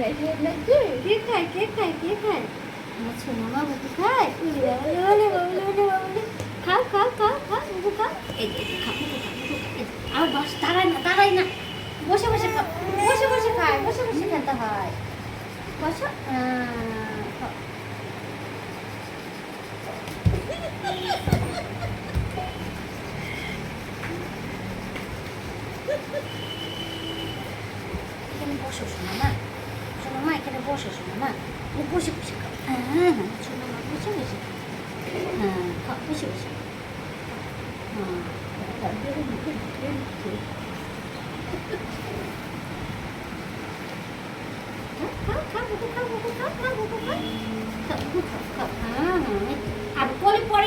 কে খায় কে খায় কে খায় আমার ছোনা মা বাবু খায় উলে উলে উলে উলে উলে উলে খাও খাও খাও খাও বাবু খাও এই যে খাও আর বস দাঁড়াই না বসে বসে খাও বসে বসে খায় বসে বসে খেতে হয় বসো খাও এখানে বসো শোনা মা এখানে বসো শোনা মা বসে বসে খাও হ্যাঁ শোনা মা বসে বসে খাও হ্যাঁ খাও বসে বসে খাও খাও খাও খাও খাও খাও খাও খাও খাও খাও খাও